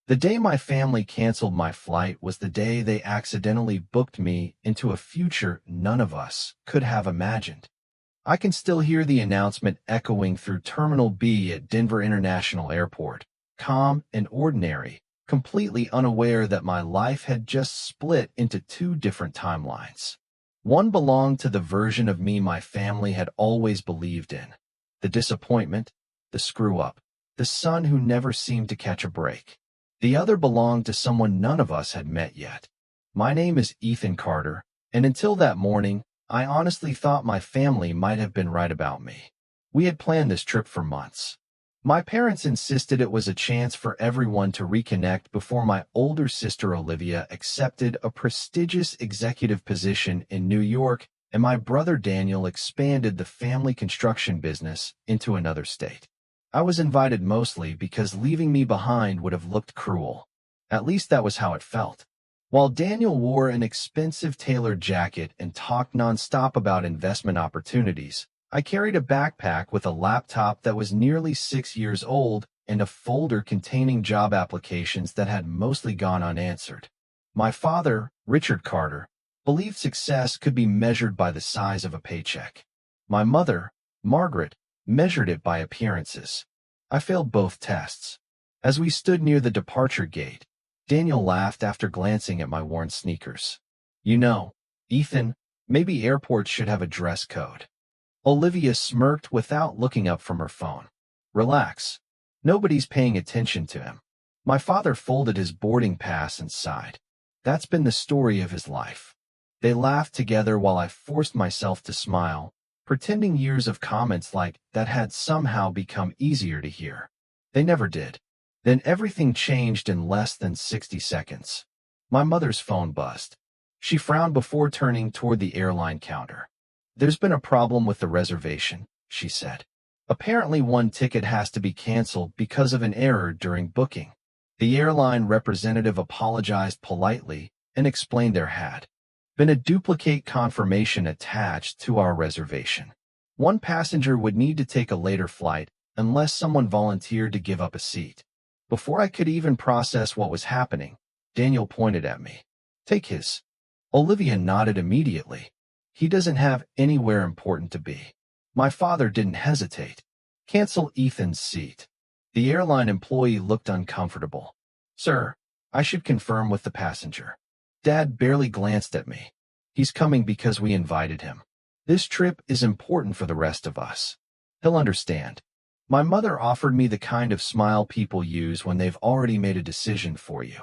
The day my family canceled my flight was the day they accidentally booked me into a future none of us could have imagined. I can still hear the announcement echoing through Terminal B at Denver International Airport, calm and ordinary, completely unaware that my life had just split into two different timelines. One belonged to the version of me my family had always believed in, the disappointment, the screw-up, the son who never seemed to catch a break. The other belonged to someone none of us had met yet. My name is Ethan Carter, and until that morning, I honestly thought my family might have been right about me. We had planned this trip for months. My parents insisted it was a chance for everyone to reconnect before my older sister Olivia accepted a prestigious executive position in New York and my brother Daniel expanded the family construction business into another state. I was invited mostly because leaving me behind would have looked cruel. At least that was how it felt. While Daniel wore an expensive tailored jacket and talked nonstop about investment opportunities, I carried a backpack with a laptop that was nearly 6 years old and a folder containing job applications that had mostly gone unanswered. My father, Richard Carter, believed success could be measured by the size of a paycheck. My mother, Margaret, measured it by appearances. I failed both tests. As we stood near the departure gate, Daniel laughed after glancing at my worn sneakers. You know, Ethan, maybe airports should have a dress code. Olivia smirked without looking up from her phone. Relax. Nobody's paying attention to him. My father folded his boarding pass and sighed. That's been the story of his life. They laughed together while I forced myself to smile, pretending years of comments like that had somehow become easier to hear. They never did. Then everything changed in less than 60 seconds. My mother's phone buzzed. She frowned before turning toward the airline counter. There's been a problem with the reservation, she said. Apparently one ticket has to be canceled because of an error during booking. The airline representative apologized politely and explained there had been a duplicate confirmation attached to our reservation. One passenger would need to take a later flight unless someone volunteered to give up a seat. Before I could even process what was happening, Daniel pointed at me. Take his. Olivia nodded immediately. He doesn't have anywhere important to be. My father didn't hesitate. Cancel Ethan's seat. The airline employee looked uncomfortable. Sir, I should confirm with the passenger. Dad barely glanced at me. He's coming because we invited him. This trip is important for the rest of us. He'll understand. My mother offered me the kind of smile people use when they've already made a decision for you.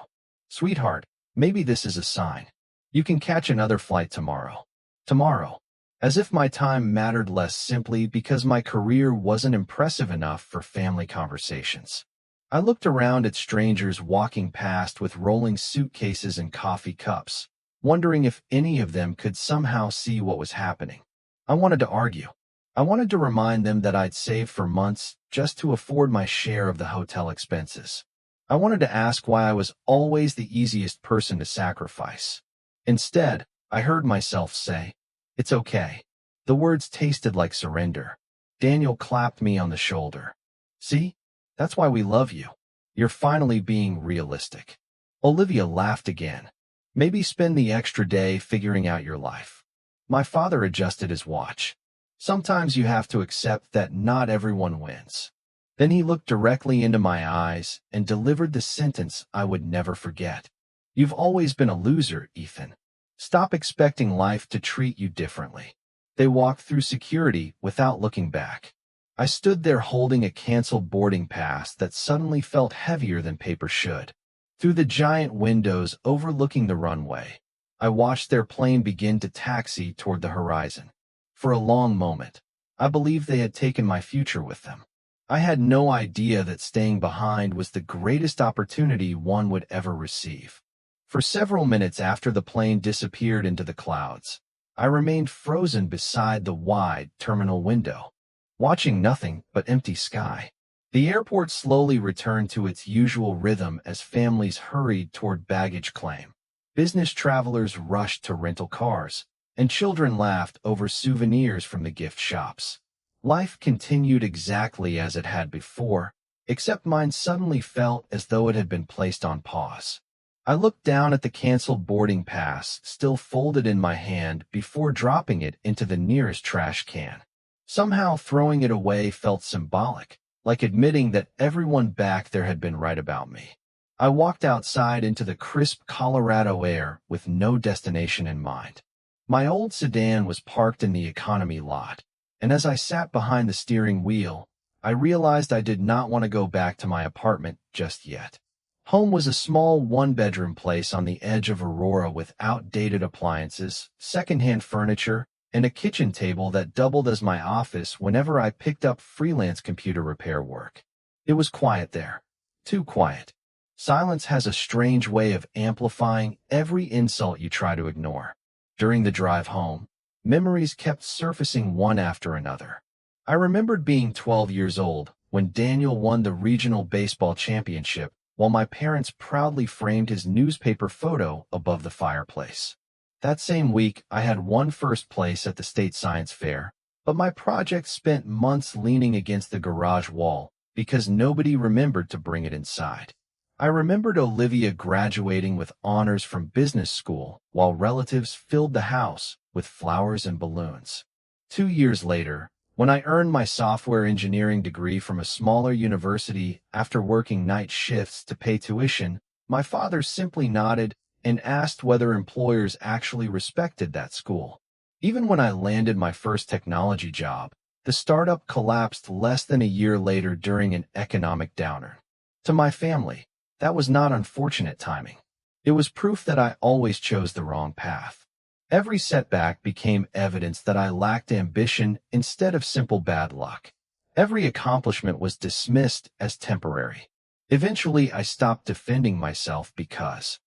Sweetheart, maybe this is a sign. You can catch another flight tomorrow. Tomorrow. As if my time mattered less simply because my career wasn't impressive enough for family conversations. I looked around at strangers walking past with rolling suitcases and coffee cups, wondering if any of them could somehow see what was happening. I wanted to argue. I wanted to remind them that I'd saved for months just to afford my share of the hotel expenses. I wanted to ask why I was always the easiest person to sacrifice. Instead, I heard myself say, "It's okay." The words tasted like surrender. Daniel clapped me on the shoulder. See? That's why we love you. You're finally being realistic. Olivia laughed again. Maybe spend the extra day figuring out your life. My father adjusted his watch. Sometimes you have to accept that not everyone wins. Then he looked directly into my eyes and delivered the sentence I would never forget. You've always been a loser, Ethan. Stop expecting life to treat you differently. They walked through security without looking back. I stood there holding a canceled boarding pass that suddenly felt heavier than paper should. Through the giant windows overlooking the runway, I watched their plane begin to taxi toward the horizon. For a long moment, I believed they had taken my future with them. I had no idea that staying behind was the greatest opportunity one would ever receive. For several minutes after the plane disappeared into the clouds, I remained frozen beside the wide terminal window, watching nothing but empty sky. The airport slowly returned to its usual rhythm as families hurried toward baggage claim. Business travelers rushed to rental cars, and children laughed over souvenirs from the gift shops. Life continued exactly as it had before, except mine suddenly felt as though it had been placed on pause. I looked down at the canceled boarding pass, still folded in my hand, before dropping it into the nearest trash can. Somehow throwing it away felt symbolic, like admitting that everyone back there had been right about me. I walked outside into the crisp Colorado air with no destination in mind. My old sedan was parked in the economy lot, and as I sat behind the steering wheel, I realized I did not want to go back to my apartment just yet. Home was a small one-bedroom place on the edge of Aurora with outdated appliances, secondhand furniture, and a kitchen table that doubled as my office whenever I picked up freelance computer repair work. It was quiet there. Too quiet. Silence has a strange way of amplifying every insult you try to ignore. During the drive home, memories kept surfacing one after another. I remembered being 12 years old when Daniel won the regional baseball championship, while my parents proudly framed his newspaper photo above the fireplace. That same week, I had won first place at the state science fair, but my project spent months leaning against the garage wall because nobody remembered to bring it inside. I remembered Olivia graduating with honors from business school while relatives filled the house with flowers and balloons. 2 years later, when I earned my software engineering degree from a smaller university after working night shifts to pay tuition, my father simply nodded and asked whether employers actually respected that school. Even when I landed my first technology job, the startup collapsed less than a year later during an economic downturn. To my family, that was not unfortunate timing. It was proof that I always chose the wrong path. Every setback became evidence that I lacked ambition instead of simple bad luck. Every accomplishment was dismissed as temporary. Eventually, I stopped defending myself because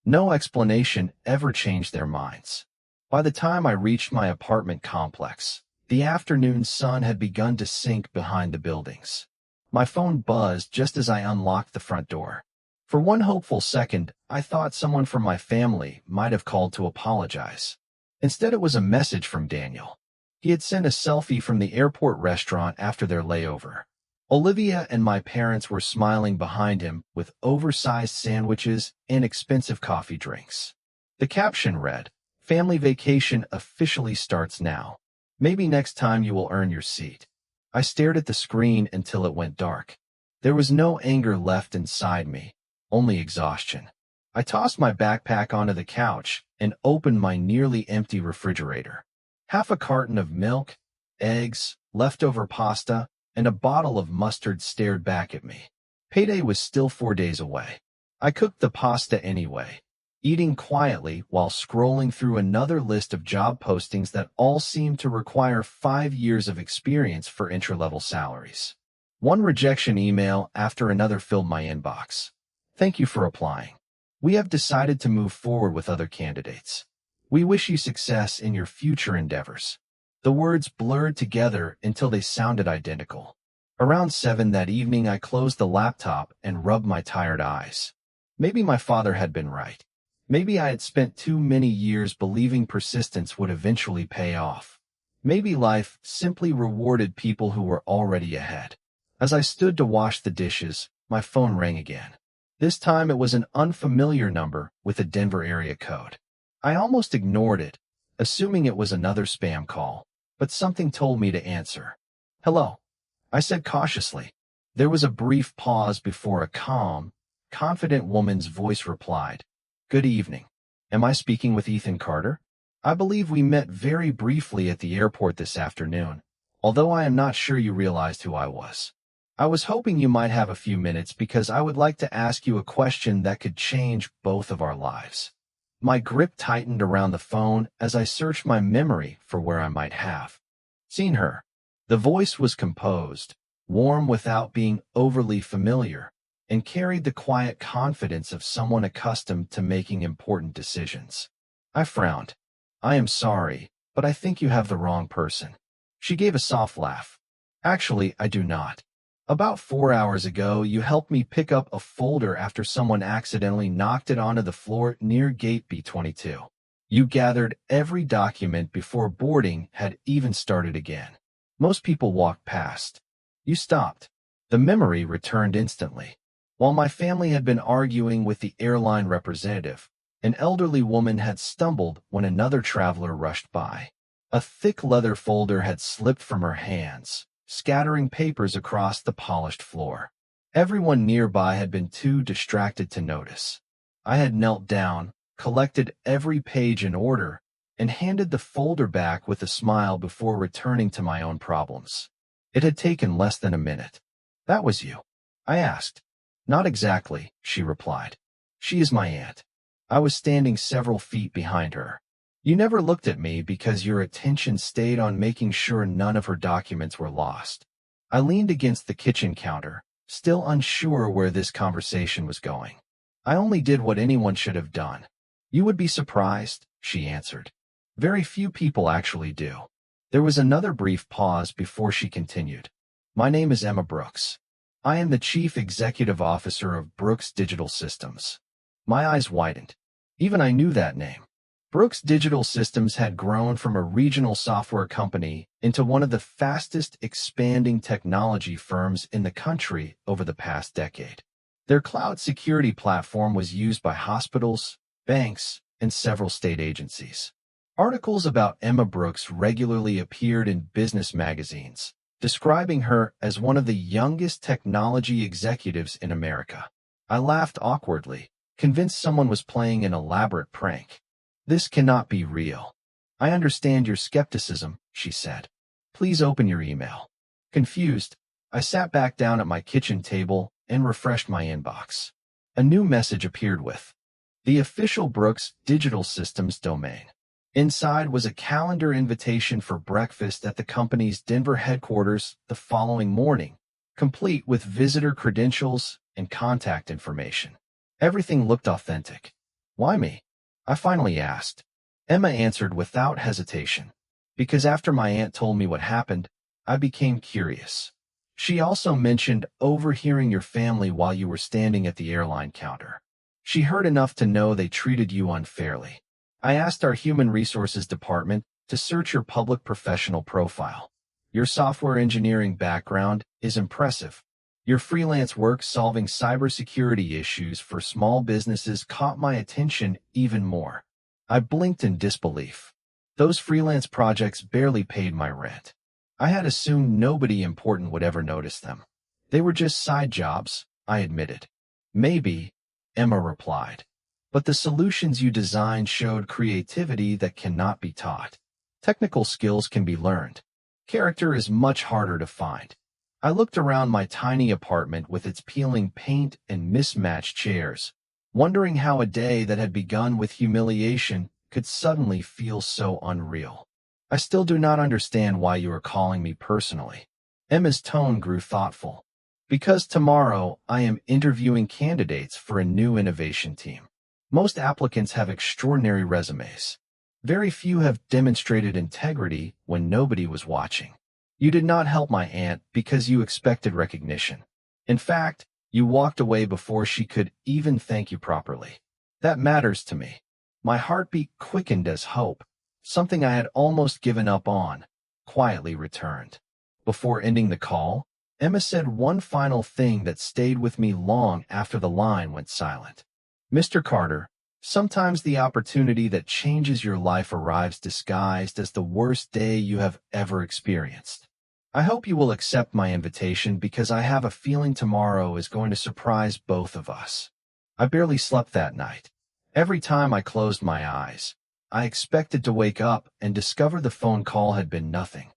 no explanation ever changed their minds. By the time I reached my apartment complex, the afternoon sun had begun to sink behind the buildings. My phone buzzed just as I unlocked the front door. For one hopeful second, I thought someone from my family might have called to apologize. Instead, it was a message from Daniel. He had sent a selfie from the airport restaurant after their layover. Olivia and my parents were smiling behind him with oversized sandwiches and expensive coffee drinks. The caption read, "Family vacation officially starts now. Maybe next time you will earn your seat." I stared at the screen until it went dark. There was no anger left inside me, only exhaustion. I tossed my backpack onto the couch and opened my nearly empty refrigerator. Half a carton of milk, eggs, leftover pasta, and a bottle of mustard stared back at me. Payday was still 4 days away. I cooked the pasta anyway, eating quietly while scrolling through another list of job postings that all seemed to require 5 years of experience for entry-level salaries. One rejection email after another filled my inbox. "Thank you for applying. We have decided to move forward with other candidates. We wish you success in your future endeavors." The words blurred together until they sounded identical. Around 7 that evening, I closed the laptop and rubbed my tired eyes. Maybe my father had been right. Maybe I had spent too many years believing persistence would eventually pay off. Maybe life simply rewarded people who were already ahead. As I stood to wash the dishes, my phone rang again. This time it was an unfamiliar number with a Denver area code. I almost ignored it, assuming it was another spam call, but something told me to answer. "Hello," I said cautiously. There was a brief pause before a calm, confident woman's voice replied, "Good evening. Am I speaking with Ethan Carter? I believe we met very briefly at the airport this afternoon, although I am not sure you realized who I was. I was hoping you might have a few minutes because I would like to ask you a question that could change both of our lives." My grip tightened around the phone as I searched my memory for where I might have seen her. The voice was composed, warm without being overly familiar, and carried the quiet confidence of someone accustomed to making important decisions. I frowned. "I am sorry, but I think you have the wrong person." She gave a soft laugh. "Actually, I do not. About 4 hours ago, you helped me pick up a folder after someone accidentally knocked it onto the floor near gate B22. You gathered every document before boarding had even started again. Most people walked past. You stopped." The memory returned instantly. While my family had been arguing with the airline representative, an elderly woman had stumbled when another traveler rushed by. A thick leather folder had slipped from her hands, scattering papers across the polished floor. Everyone nearby had been too distracted to notice. I had knelt down, collected every page in order, and handed the folder back with a smile before returning to my own problems. It had taken less than a minute. "That was you?" I asked. "Not exactly," she replied. "She is my aunt." I was standing several feet behind her. "You never looked at me because your attention stayed on making sure none of her documents were lost." I leaned against the kitchen counter, still unsure where this conversation was going. "I only did what anyone should have done." "You would be surprised," she answered. "Very few people actually do." There was another brief pause before she continued. "My name is Emma Brooks. I am the Chief Executive Officer of Brooks Digital Systems." My eyes widened. Even I knew that name. Brooks Digital Systems had grown from a regional software company into one of the fastest expanding technology firms in the country over the past decade. Their cloud security platform was used by hospitals, banks, and several state agencies. Articles about Emma Brooks regularly appeared in business magazines, describing her as one of the youngest technology executives in America. I laughed awkwardly, convinced someone was playing an elaborate prank. "This cannot be real." "I understand your skepticism," she said. "Please open your email." Confused, I sat back down at my kitchen table and refreshed my inbox. A new message appeared with the official Brooks Digital Systems domain. Inside was a calendar invitation for breakfast at the company's Denver headquarters the following morning, complete with visitor credentials and contact information. Everything looked authentic. "Why me?" I finally asked. Emma answered without hesitation. "Because after my aunt told me what happened, I became curious. She also mentioned overhearing your family while you were standing at the airline counter. She heard enough to know they treated you unfairly. I asked our human resources department to search your public professional profile. Your software engineering background is impressive. Your freelance work solving cybersecurity issues for small businesses caught my attention even more." I blinked in disbelief. Those freelance projects barely paid my rent. I had assumed nobody important would ever notice them. "They were just side jobs," I admitted. "Maybe," Emma replied. "But the solutions you designed showed creativity that cannot be taught. Technical skills can be learned. Character is much harder to find." I looked around my tiny apartment with its peeling paint and mismatched chairs, wondering how a day that had begun with humiliation could suddenly feel so unreal. "I still do not understand why you are calling me personally." Emma's tone grew thoughtful. "Because tomorrow I am interviewing candidates for a new innovation team. Most applicants have extraordinary resumes. Very few have demonstrated integrity when nobody was watching. You did not help my aunt because you expected recognition. In fact, you walked away before she could even thank you properly. That matters to me." My heartbeat quickened as hope, something I had almost given up on, quietly returned. Before ending the call, Emma said one final thing that stayed with me long after the line went silent. "Mr. Carter, sometimes the opportunity that changes your life arrives disguised as the worst day you have ever experienced. I hope you will accept my invitation because I have a feeling tomorrow is going to surprise both of us." I barely slept that night. Every time I closed my eyes, I expected to wake up and discover the phone call had been nothing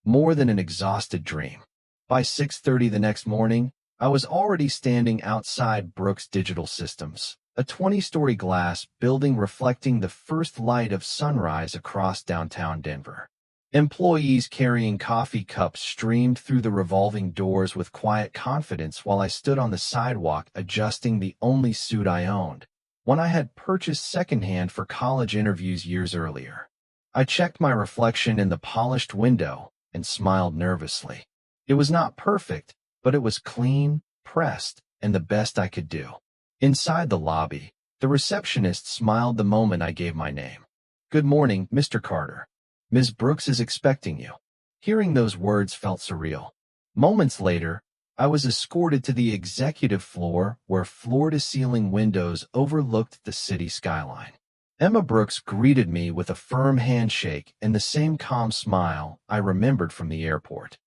more than an exhausted dream. By 6:30 the next morning, I was already standing outside Brooks Digital Systems, a 20-story glass building reflecting the first light of sunrise across downtown Denver. Employees carrying coffee cups streamed through the revolving doors with quiet confidence while I stood on the sidewalk adjusting the only suit I owned, one I had purchased secondhand for college interviews years earlier. I checked my reflection in the polished window and smiled nervously. It was not perfect, but it was clean, pressed, and the best I could do. Inside the lobby, the receptionist smiled the moment I gave my name. "Good morning, Mr. Carter. Ms. Brooks is expecting you." Hearing those words felt surreal. Moments later, I was escorted to the executive floor where floor-to-ceiling windows overlooked the city skyline. Emma Brooks greeted me with a firm handshake and the same calm smile I remembered from the airport.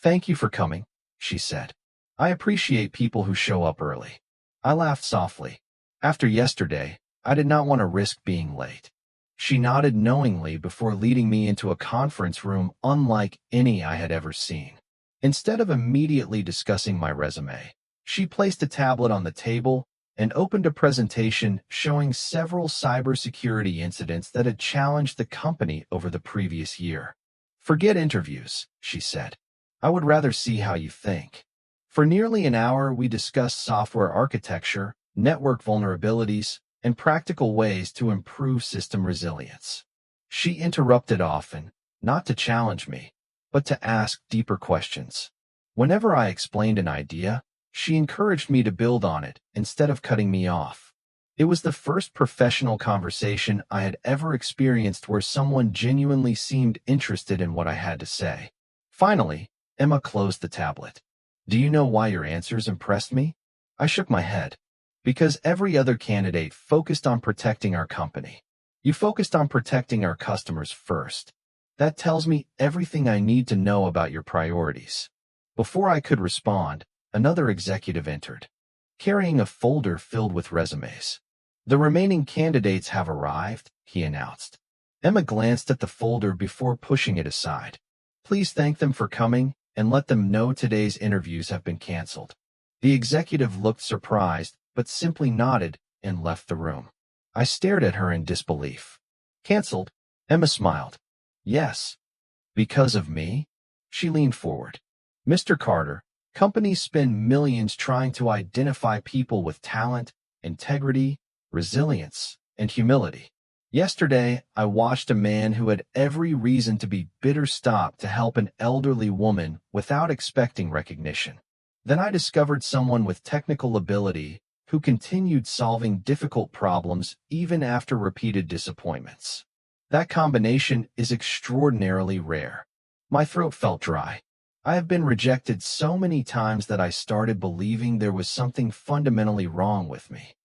"Thank you for coming," she said. "I appreciate people who show up early." I laughed softly. After yesterday, I did not want to risk being late. She nodded knowingly before leading me into a conference room unlike any I had ever seen. Instead of immediately discussing my resume, she placed a tablet on the table and opened a presentation showing several cybersecurity incidents that had challenged the company over the previous year. "Forget interviews," she said. "I would rather see how you think." For nearly an hour, we discussed software architecture, network vulnerabilities, and practical ways to improve system resilience. She interrupted often, not to challenge me, but to ask deeper questions. Whenever I explained an idea, she encouraged me to build on it instead of cutting me off. It was the first professional conversation I had ever experienced where someone genuinely seemed interested in what I had to say. Finally, Emma closed the tablet. "Do you know why your answers impressed me?" I shook my head. "Because every other candidate focused on protecting our company. You focused on protecting our customers first. That tells me everything I need to know about your priorities." Before I could respond, another executive entered, carrying a folder filled with resumes. "The remaining candidates have arrived," he announced. Emma glanced at the folder before pushing it aside. "Please thank them for coming and let them know today's interviews have been canceled." The executive looked surprised, but simply nodded and left the room. I stared at her in disbelief. "Canceled?" Emma smiled. "Yes." "Because of me?" She leaned forward. "Mr. Carter, companies spend millions trying to identify people with talent, integrity, resilience, and humility. Yesterday, I watched a man who had every reason to be bitter stop to help an elderly woman without expecting recognition. Then I discovered someone with technical ability who continued solving difficult problems even after repeated disappointments. That combination is extraordinarily rare." My throat felt dry. I have been rejected so many times that I started believing there was something fundamentally wrong with me.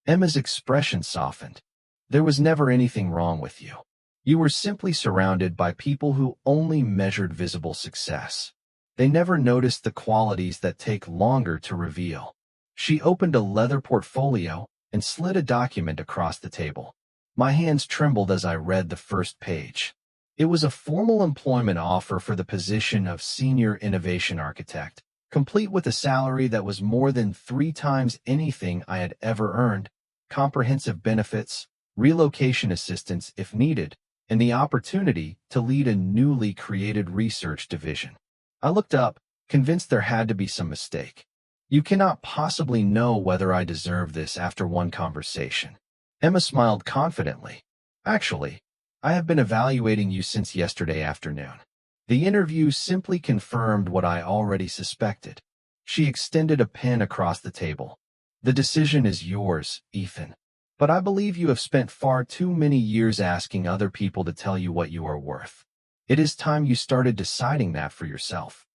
Emma's expression softened. "There was never anything wrong with you. You were simply surrounded by people who only measured visible success. They never noticed the qualities that take longer to reveal." She opened a leather portfolio and slid a document across the table. My hands trembled as I read the first page. It was a formal employment offer for the position of Senior Innovation Architect, complete with a salary that was more than 3 times anything I had ever earned, comprehensive benefits, relocation assistance if needed, and the opportunity to lead a newly created research division. I looked up, convinced there had to be some mistake. "You cannot possibly know whether I deserve this after one conversation." Emma smiled confidently. "Actually, I have been evaluating you since yesterday afternoon." The interview simply confirmed what I already suspected. She extended a pen across the table. "The decision is yours, Ethan. But I believe you have spent far too many years asking other people to tell you what you are worth. It is time you started deciding that for yourself."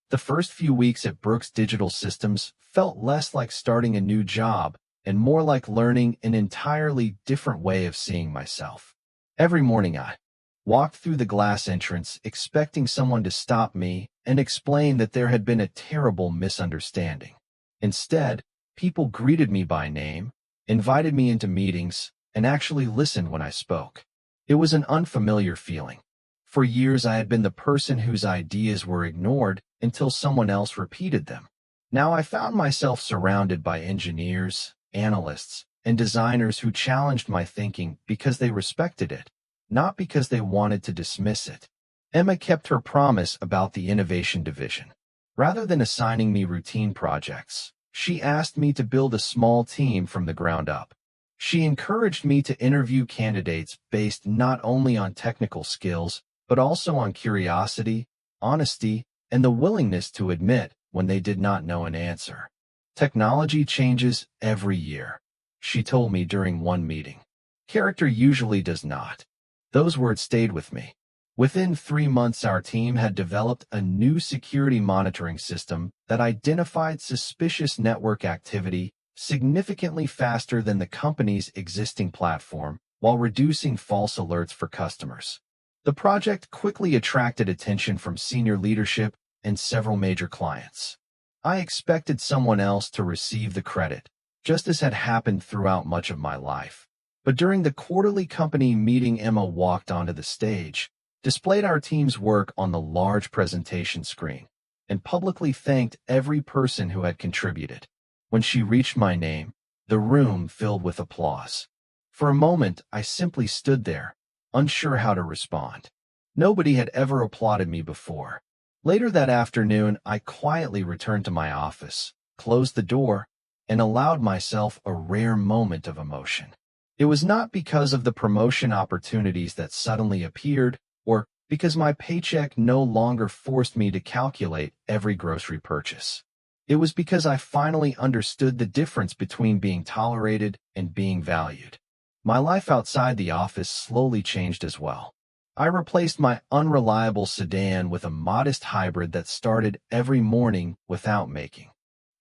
The first few weeks at Brooks Digital Systems felt less like starting a new job and more like learning an entirely different way of seeing myself. Every morning I walked through the glass entrance expecting someone to stop me and explain that there had been a terrible misunderstanding. Instead, people greeted me by name, invited me into meetings, and actually listened when I spoke. It was an unfamiliar feeling. For years I had been the person whose ideas were ignored until someone else repeated them. Now I found myself surrounded by engineers, analysts, and designers who challenged my thinking because they respected it, not because they wanted to dismiss it. Emma kept her promise about the innovation division. Rather than assigning me routine projects, she asked me to build a small team from the ground up. She encouraged me to interview candidates based not only on technical skills, but also on curiosity, honesty, and the willingness to admit when they did not know an answer. "Technology changes every year," she told me during one meeting. "Character usually does not." Those words stayed with me. Within 3 months, our team had developed a new security monitoring system that identified suspicious network activity significantly faster than the company's existing platform, while reducing false alerts for customers. The project quickly attracted attention from senior leadership and several major clients. I expected someone else to receive the credit, just as had happened throughout much of my life. But during the quarterly company meeting, Emma walked onto the stage, displayed our team's work on the large presentation screen, and publicly thanked every person who had contributed. When she reached my name, the room filled with applause. For a moment, I simply stood there, unsure how to respond. Nobody had ever applauded me before. Later that afternoon, I quietly returned to my office, closed the door, and allowed myself a rare moment of emotion. It was not because of the promotion opportunities that suddenly appeared, or because my paycheck no longer forced me to calculate every grocery purchase. It was because I finally understood the difference between being tolerated and being valued. My life outside the office slowly changed as well. I replaced my unreliable sedan with a modest hybrid that started every morning without making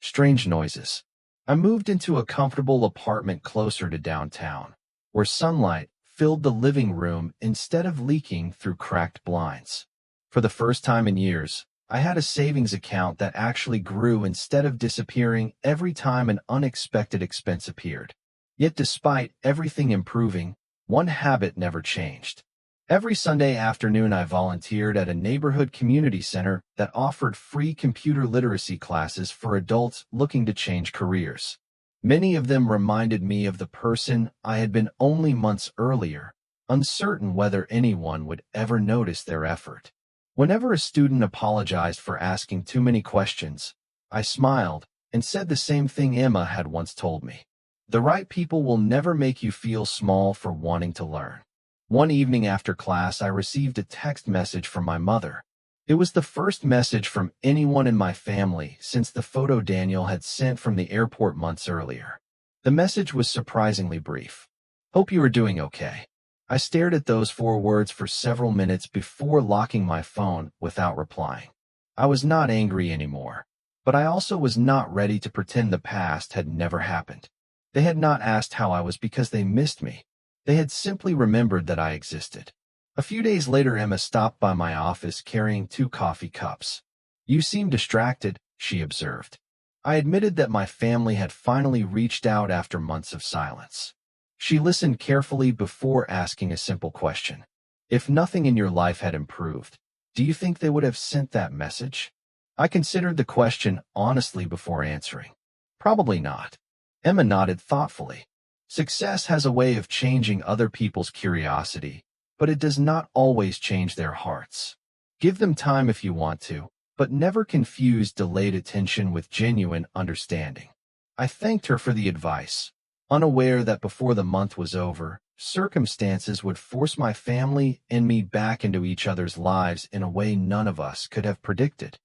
strange noises. I moved into a comfortable apartment closer to downtown, where sunlight filled the living room instead of leaking through cracked blinds. For the first time in years, I had a savings account that actually grew instead of disappearing every time an unexpected expense appeared. Yet despite everything improving, one habit never changed. Every Sunday afternoon, I volunteered at a neighborhood community center that offered free computer literacy classes for adults looking to change careers. Many of them reminded me of the person I had been only months earlier, uncertain whether anyone would ever notice their effort. Whenever a student apologized for asking too many questions, I smiled and said the same thing Emma had once told me. The right people will never make you feel small for wanting to learn. One evening after class, I received a text message from my mother. It was the first message from anyone in my family since the photo Daniel had sent from the airport months earlier. The message was surprisingly brief. "Hope you are doing okay." I stared at those 4 words for several minutes before locking my phone without replying. I was not angry anymore, but I also was not ready to pretend the past had never happened. They had not asked how I was because they missed me. They had simply remembered that I existed. A few days later, Emma stopped by my office carrying 2 coffee cups. "You seem distracted," she observed. I admitted that my family had finally reached out after months of silence. She listened carefully before asking a simple question. "If nothing in your life had improved, do you think they would have sent that message?" I considered the question honestly before answering. "Probably not." Emma nodded thoughtfully. "Success has a way of changing other people's curiosity, but it does not always change their hearts. Give them time if you want to, but never confuse delayed attention with genuine understanding." I thanked her for the advice, unaware that before the month was over, circumstances would force my family and me back into each other's lives in a way none of us could have predicted.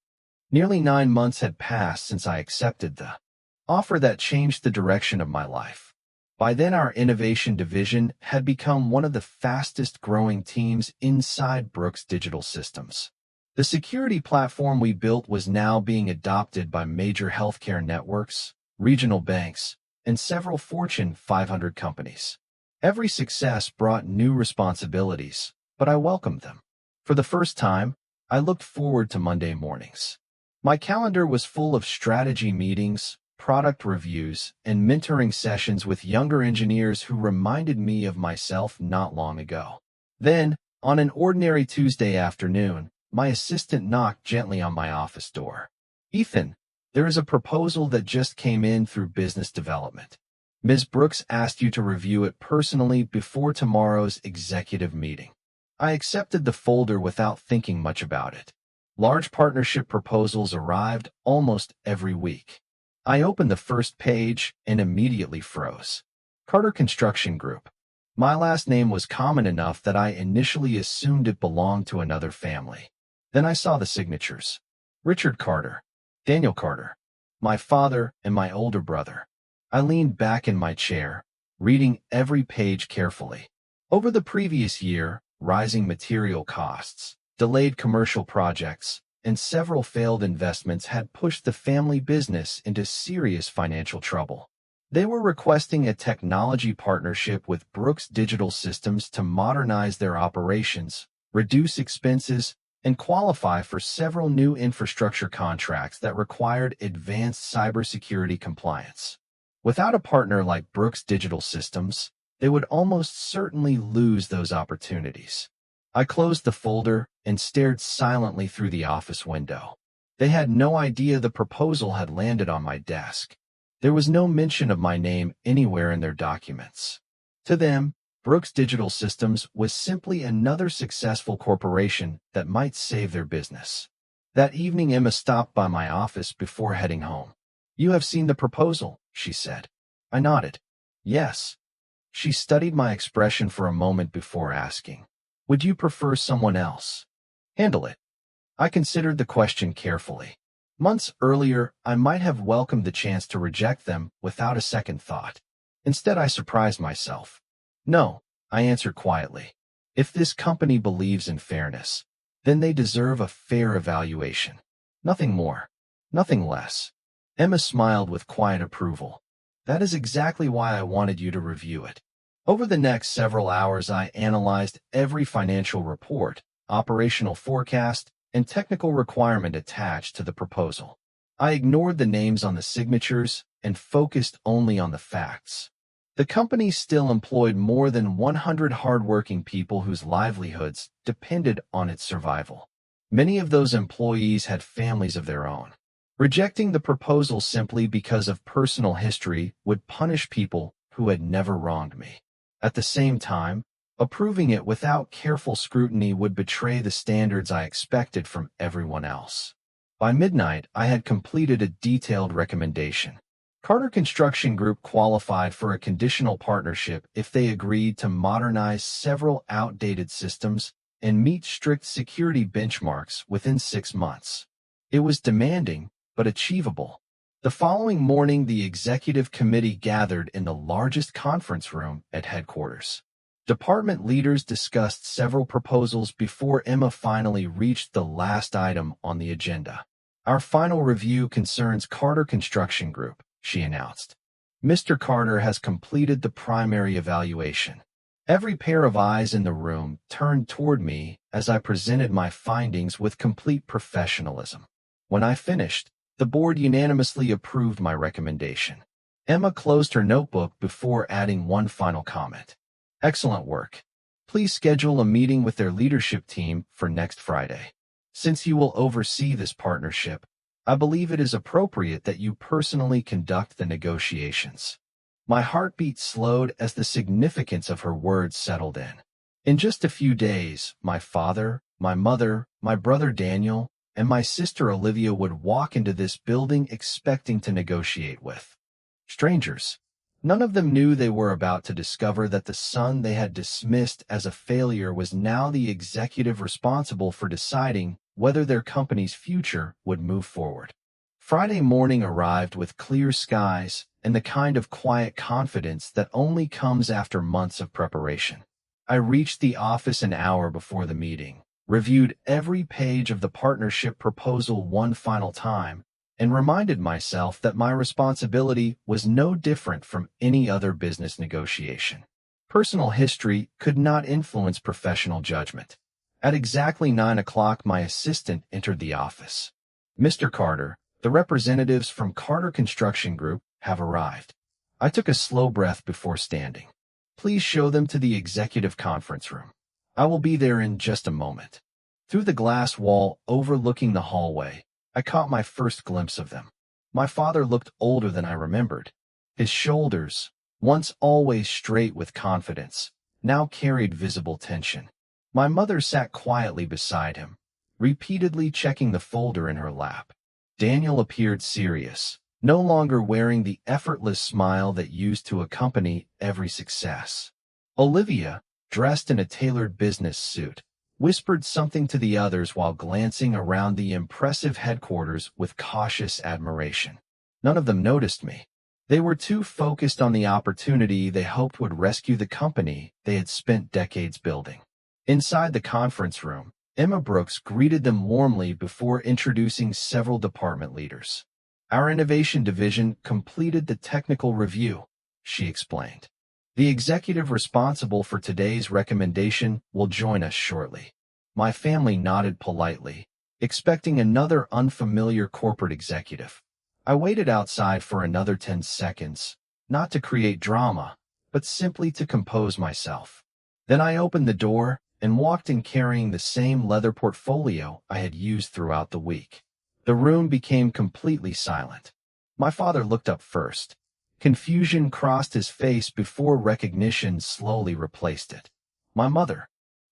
Nearly 9 months had passed since I accepted the offer that changed the direction of my life. By then, our innovation division had become one of the fastest-growing teams inside Brooks Digital Systems. The security platform we built was now being adopted by major healthcare networks, regional banks, and several Fortune 500 companies. Every success brought new responsibilities, but I welcomed them. For the first time, I looked forward to Monday mornings. My calendar was full of strategy meetings, product reviews, and mentoring sessions with younger engineers who reminded me of myself not long ago. Then, on an ordinary Tuesday afternoon, my assistant knocked gently on my office door. "Ethan, there is a proposal that just came in through business development. Ms. Brooks asked you to review it personally before tomorrow's executive meeting." I accepted the folder without thinking much about it. Large partnership proposals arrived almost every week. I opened the first page and immediately froze. Carter Construction Group. My last name was common enough that I initially assumed it belonged to another family. Then I saw the signatures. Richard Carter, Daniel Carter, my father, and my older brother. I leaned back in my chair, reading every page carefully. Over the previous year, rising material costs, delayed commercial projects, and several failed investments had pushed the family business into serious financial trouble. They were requesting a technology partnership with Brooks Digital Systems to modernize their operations, reduce expenses, and qualify for several new infrastructure contracts that required advanced cybersecurity compliance. Without a partner like Brooks Digital Systems, they would almost certainly lose those opportunities. I closed the folder and stared silently through the office window. They had no idea the proposal had landed on my desk. There was no mention of my name anywhere in their documents. To them, Brooks Digital Systems was simply another successful corporation that might save their business. That evening, Emma stopped by my office before heading home. "You have seen the proposal," she said. I nodded. "Yes." She studied my expression for a moment before asking, "Would you prefer someone else handle it?" I considered the question carefully. Months earlier, I might have welcomed the chance to reject them without a second thought. Instead, I surprised myself. "No," I answered quietly. "If this company believes in fairness, then they deserve a fair evaluation. Nothing more, nothing less." Emma smiled with quiet approval. "That is exactly why I wanted you to review it." Over the next several hours, I analyzed every financial report, operational forecast, and technical requirement attached to the proposal. I ignored the names on the signatures and focused only on the facts. The company still employed more than 100 hardworking people whose livelihoods depended on its survival. Many of those employees had families of their own. Rejecting the proposal simply because of personal history would punish people who had never wronged me. At the same time, approving it without careful scrutiny would betray the standards I expected from everyone else. By midnight, I had completed a detailed recommendation. Carter Construction Group qualified for a conditional partnership if they agreed to modernize several outdated systems and meet strict security benchmarks within 6 months. It was demanding, but achievable. The following morning, the executive committee gathered in the largest conference room at headquarters. Department leaders discussed several proposals before Emma finally reached the last item on the agenda. "Our final review concerns Carter Construction Group," she announced. "Mr. Carter has completed the primary evaluation." Every pair of eyes in the room turned toward me as I presented my findings with complete professionalism. When I finished, the board unanimously approved my recommendation. Emma closed her notebook before adding one final comment. "Excellent work. Please schedule a meeting with their leadership team for next Friday. Since you will oversee this partnership, I believe it is appropriate that you personally conduct the negotiations." My heartbeat slowed as the significance of her words settled in. In just a few days, my father, my mother, my brother Daniel, and my sister Olivia would walk into this building expecting to negotiate with strangers. None of them knew they were about to discover that the son they had dismissed as a failure was now the executive responsible for deciding whether their company's future would move forward. Friday morning arrived with clear skies and the kind of quiet confidence that only comes after months of preparation. I reached the office an hour before the meeting, reviewed every page of the partnership proposal one final time, and reminded myself that my responsibility was no different from any other business negotiation. Personal history could not influence professional judgment. At exactly 9 o'clock, my assistant entered the office. "Mr. Carter, the representatives from Carter Construction Group have arrived." I took a slow breath before standing. "Please show them to the executive conference room. I will be there in just a moment." Through the glass wall overlooking the hallway, I caught my first glimpse of them. My father looked older than I remembered. His shoulders, once always straight with confidence, now carried visible tension. My mother sat quietly beside him, repeatedly checking the folder in her lap. Daniel appeared serious, no longer wearing the effortless smile that used to accompany every success. Olivia, dressed in a tailored business suit, whispered something to the others while glancing around the impressive headquarters with cautious admiration. None of them noticed me. They were too focused on the opportunity they hoped would rescue the company they had spent decades building. Inside the conference room, Emma Brooks greeted them warmly before introducing several department leaders. Our innovation division completed the technical review, she explained. The executive responsible for today's recommendation will join us shortly. My family nodded politely, expecting another unfamiliar corporate executive. I waited outside for another 10 seconds, not to create drama, but simply to compose myself. Then I opened the door and walked in carrying the same leather portfolio I had used throughout the week. The room became completely silent. My father looked up first. Confusion crossed his face before recognition slowly replaced it. My mother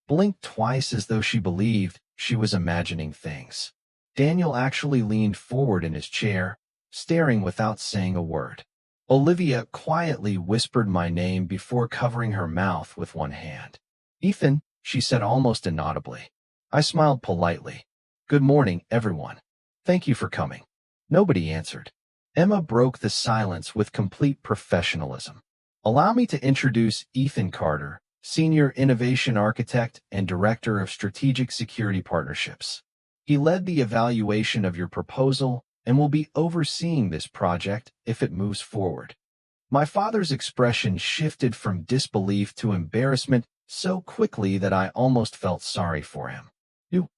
blinked twice as though she believed she was imagining things. Daniel actually leaned forward in his chair, staring without saying a word. Olivia quietly whispered my name before covering her mouth with one hand. "Ethan," she said almost inaudibly. I smiled politely. "Good morning, everyone. Thank you for coming." Nobody answered. Emma broke the silence with complete professionalism. "Allow me to introduce Ethan Carter, Senior Innovation Architect and Director of Strategic Security Partnerships. He led the evaluation of your proposal and will be overseeing this project if it moves forward." My father's expression shifted from disbelief to embarrassment so quickly that I almost felt sorry for him. "You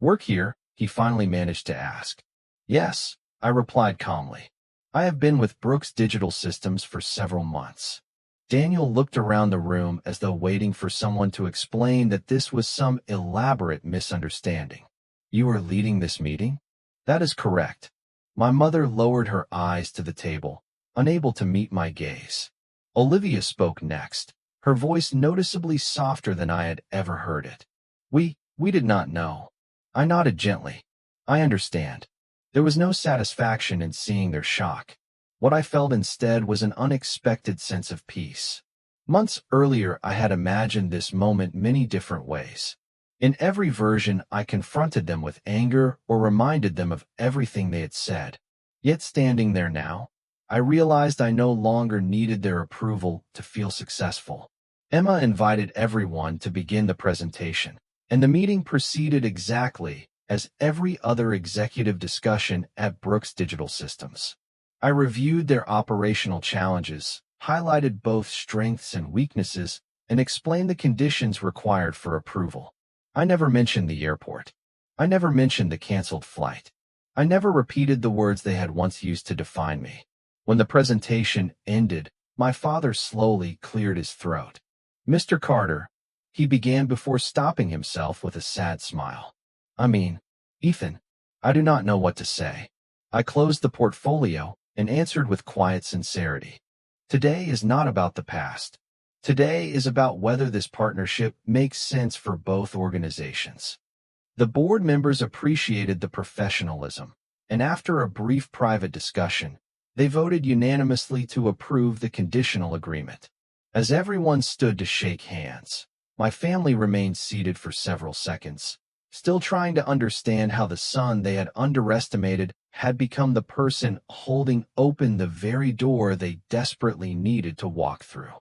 work here?" he finally managed to ask. "Yes," I replied calmly. "I have been with Brooks Digital Systems for several months." Daniel looked around the room as though waiting for someone to explain that this was some elaborate misunderstanding. "You are leading this meeting?" "That is correct." My mother lowered her eyes to the table, unable to meet my gaze. Olivia spoke next, her voice noticeably softer than I had ever heard it. We did not know." I nodded gently. "I understand." There was no satisfaction in seeing their shock. What I felt instead was an unexpected sense of peace. Months earlier, I had imagined this moment many different ways. In every version, I confronted them with anger or reminded them of everything they had said. Yet standing there now, I realized I no longer needed their approval to feel successful. Emma invited everyone to begin the presentation, and the meeting proceeded exactly as every other executive discussion at Brooks Digital Systems. I reviewed their operational challenges, highlighted both strengths and weaknesses, and explained the conditions required for approval. I never mentioned the airport. I never mentioned the canceled flight. I never repeated the words they had once used to define me. When the presentation ended, my father slowly cleared his throat. "Mr. Carter," he began before stopping himself with a sad smile. Ethan, I do not know what to say." I closed the portfolio and answered with quiet sincerity. "Today is not about the past. Today is about whether this partnership makes sense for both organizations." The board members appreciated the professionalism, and after a brief private discussion, they voted unanimously to approve the conditional agreement. As everyone stood to shake hands, my family remained seated for several seconds, still trying to understand how the son they had underestimated had become the person holding open the very door they desperately needed to walk through.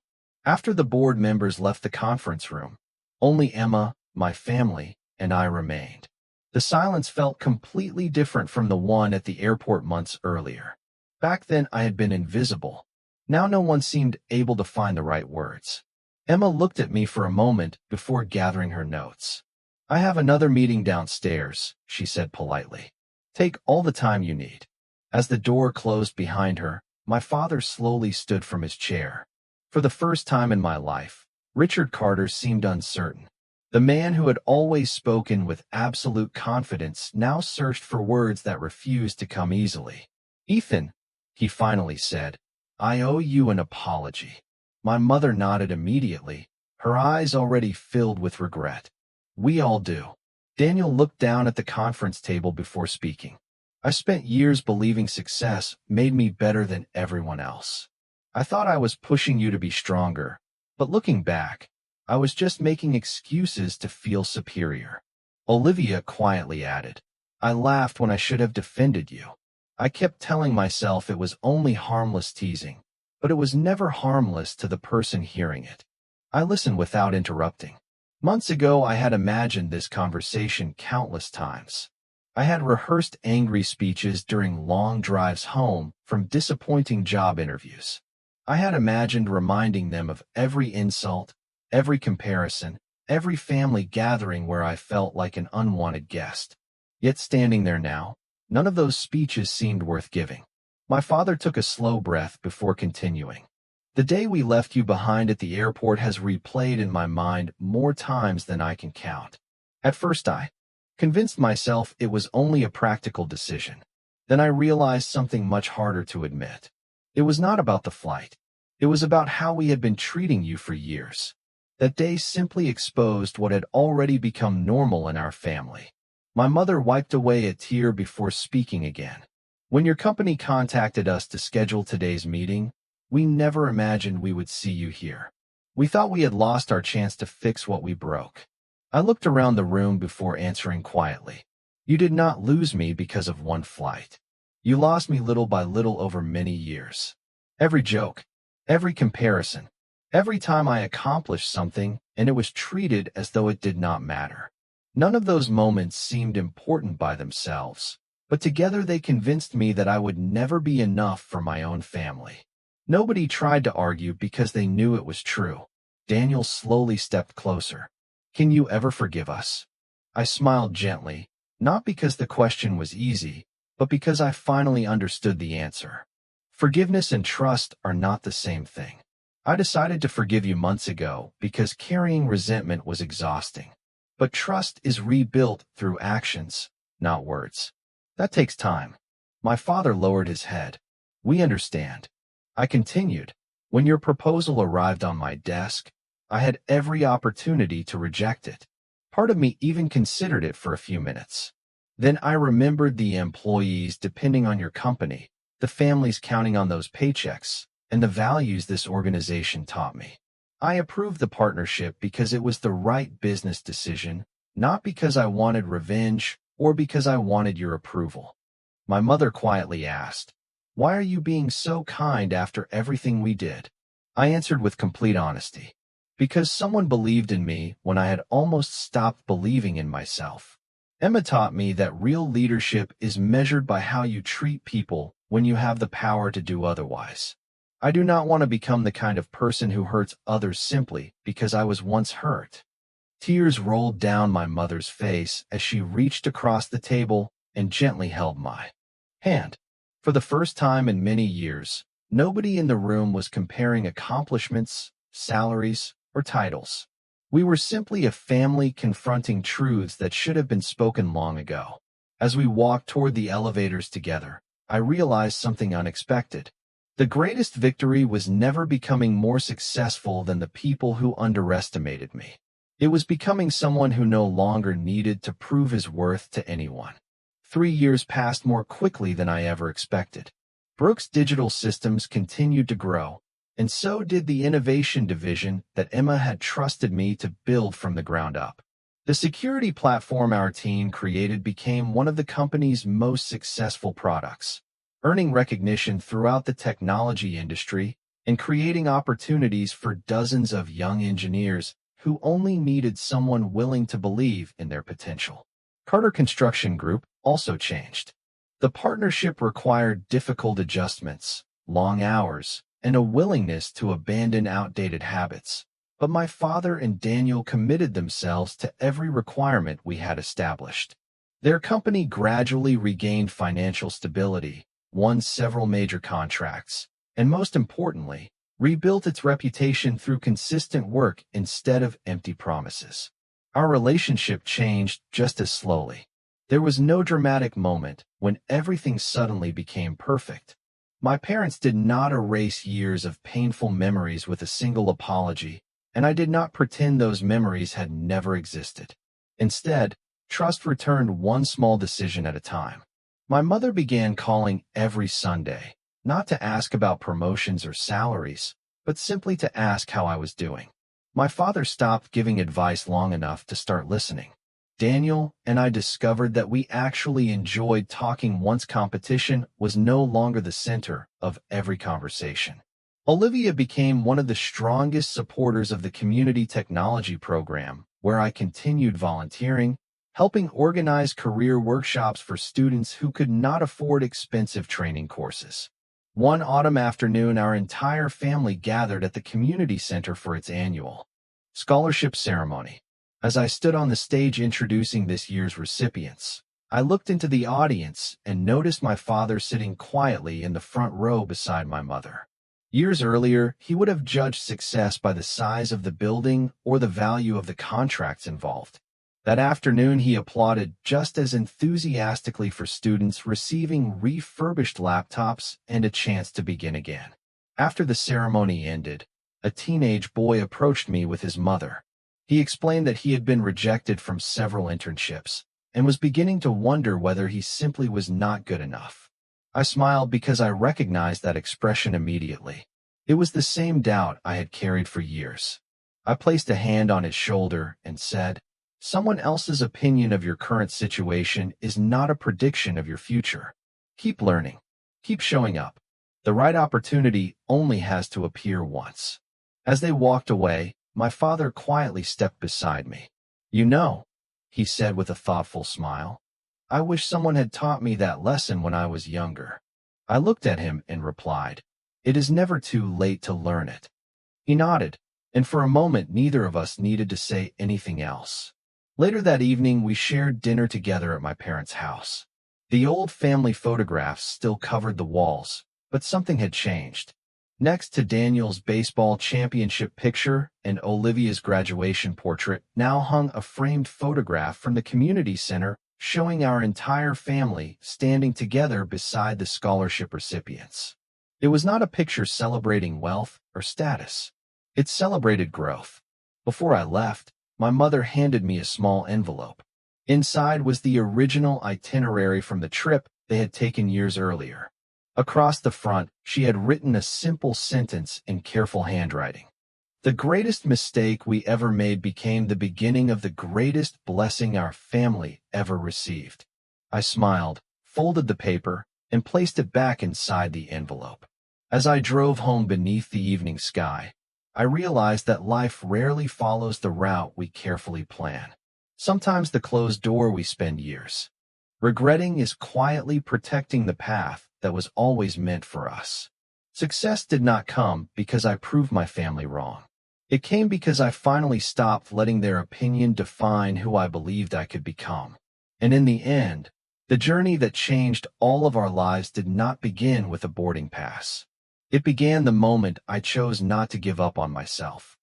After the board members left the conference room, only Emma, my family, and I remained. The silence felt completely different from the one at the airport months earlier. Back then I had been invisible. Now no one seemed able to find the right words. Emma looked at me for a moment before gathering her notes. "I have another meeting downstairs," she said politely. "Take all the time you need." As the door closed behind her, my father slowly stood from his chair. For the first time in my life, Richard Carter seemed uncertain. The man who had always spoken with absolute confidence now searched for words that refused to come easily. "Ethan," he finally said, "I owe you an apology." My mother nodded immediately, her eyes already filled with regret. "We all do." Daniel looked down at the conference table before speaking. "I spent years believing success made me better than everyone else. I thought I was pushing you to be stronger, but looking back, I was just making excuses to feel superior." Olivia quietly added, "I laughed when I should have defended you. I kept telling myself it was only harmless teasing, but it was never harmless to the person hearing it." I listened without interrupting. Months ago, I had imagined this conversation countless times. I had rehearsed angry speeches during long drives home from disappointing job interviews. I had imagined reminding them of every insult, every comparison, every family gathering where I felt like an unwanted guest. Yet standing there now, none of those speeches seemed worth giving. My father took a slow breath before continuing. The day we left you behind at the airport has replayed in my mind more times than I can count. At first I convinced myself it was only a practical decision. Then I realized something much harder to admit. It was not about the flight. It was about how we had been treating you for years. That day simply exposed what had already become normal in our family. My mother wiped away a tear before speaking again. When your company contacted us to schedule today's meeting, we never imagined we would see you here. We thought we had lost our chance to fix what we broke. I looked around the room before answering quietly. You did not lose me because of one flight. You lost me little by little over many years. Every joke, every comparison, every time I accomplished something and it was treated as though it did not matter. None of those moments seemed important by themselves, but together they convinced me that I would never be enough for my own family. Nobody tried to argue because they knew it was true. Daniel slowly stepped closer. Can you ever forgive us? I smiled gently, not because the question was easy, but because I finally understood the answer. Forgiveness and trust are not the same thing. I decided to forgive you months ago because carrying resentment was exhausting. But trust is rebuilt through actions, not words. That takes time. My father lowered his head. We understand. I continued. When your proposal arrived on my desk, I had every opportunity to reject it. Part of me even considered it for a few minutes. Then I remembered the employees depending on your company, the families counting on those paychecks, and the values this organization taught me. I approved the partnership because it was the right business decision, not because I wanted revenge or because I wanted your approval. My mother quietly asked, "Why are you being so kind after everything we did?" I answered with complete honesty. Because someone believed in me when I had almost stopped believing in myself. Emma taught me that real leadership is measured by how you treat people when you have the power to do otherwise. I do not want to become the kind of person who hurts others simply because I was once hurt. Tears rolled down my mother's face as she reached across the table and gently held my hand. For the first time in many years, nobody in the room was comparing accomplishments, salaries, or titles. We were simply a family confronting truths that should have been spoken long ago. As we walked toward the elevators together, I realized something unexpected. The greatest victory was never becoming more successful than the people who underestimated me. It was becoming someone who no longer needed to prove his worth to anyone. 3 years passed more quickly than I ever expected. Brooks' digital systems continued to grow, and so did the innovation division that Emma had trusted me to build from the ground up. The security platform our team created became one of the company's most successful products, earning recognition throughout the technology industry and creating opportunities for dozens of young engineers who only needed someone willing to believe in their potential. Carter Construction Group also changed. The partnership required difficult adjustments, long hours, and a willingness to abandon outdated habits. But my father and Daniel committed themselves to every requirement we had established. Their company gradually regained financial stability, won several major contracts, and most importantly, rebuilt its reputation through consistent work instead of empty promises. Our relationship changed just as slowly. There was no dramatic moment when everything suddenly became perfect. My parents did not erase years of painful memories with a single apology, and I did not pretend those memories had never existed. Instead, trust returned one small decision at a time. My mother began calling every Sunday, not to ask about promotions or salaries, but simply to ask how I was doing. My father stopped giving advice long enough to start listening. Daniel and I discovered that we actually enjoyed talking once competition was no longer the center of every conversation. Olivia became one of the strongest supporters of the community technology program, where I continued volunteering, helping organize career workshops for students who could not afford expensive training courses. One autumn afternoon, our entire family gathered at the community center for its annual scholarship ceremony. As I stood on the stage introducing this year's recipients, I looked into the audience and noticed my father sitting quietly in the front row beside my mother. Years earlier, he would have judged success by the size of the building or the value of the contracts involved. That afternoon, he applauded just as enthusiastically for students receiving refurbished laptops and a chance to begin again. After the ceremony ended, a teenage boy approached me with his mother. He explained that he had been rejected from several internships and was beginning to wonder whether he simply was not good enough. I smiled because I recognized that expression immediately. It was the same doubt I had carried for years. I placed a hand on his shoulder and said, "Someone else's opinion of your current situation is not a prediction of your future. Keep learning. Keep showing up. The right opportunity only has to appear once." As they walked away, my father quietly stepped beside me. "You know," he said with a thoughtful smile, "I wish someone had taught me that lesson when I was younger." I looked at him and replied, "It is never too late to learn it." He nodded, and for a moment neither of us needed to say anything else. Later that evening, we shared dinner together at my parents' house. The old family photographs still covered the walls, but something had changed. Next to Daniel's baseball championship picture and Olivia's graduation portrait, now hung a framed photograph from the community center showing our entire family standing together beside the scholarship recipients. It was not a picture celebrating wealth or status. It celebrated growth. Before I left, my mother handed me a small envelope. Inside was the original itinerary from the trip they had taken years earlier. Across the front, she had written a simple sentence in careful handwriting. "The greatest mistake we ever made became the beginning of the greatest blessing our family ever received." I smiled, folded the paper, and placed it back inside the envelope. As I drove home beneath the evening sky, I realized that life rarely follows the route we carefully plan. Sometimes the closed door we spend years regretting is quietly protecting the path that was always meant for us. Success did not come because I proved my family wrong. It came because I finally stopped letting their opinion define who I believed I could become. And in the end, the journey that changed all of our lives did not begin with a boarding pass. It began the moment I chose not to give up on myself.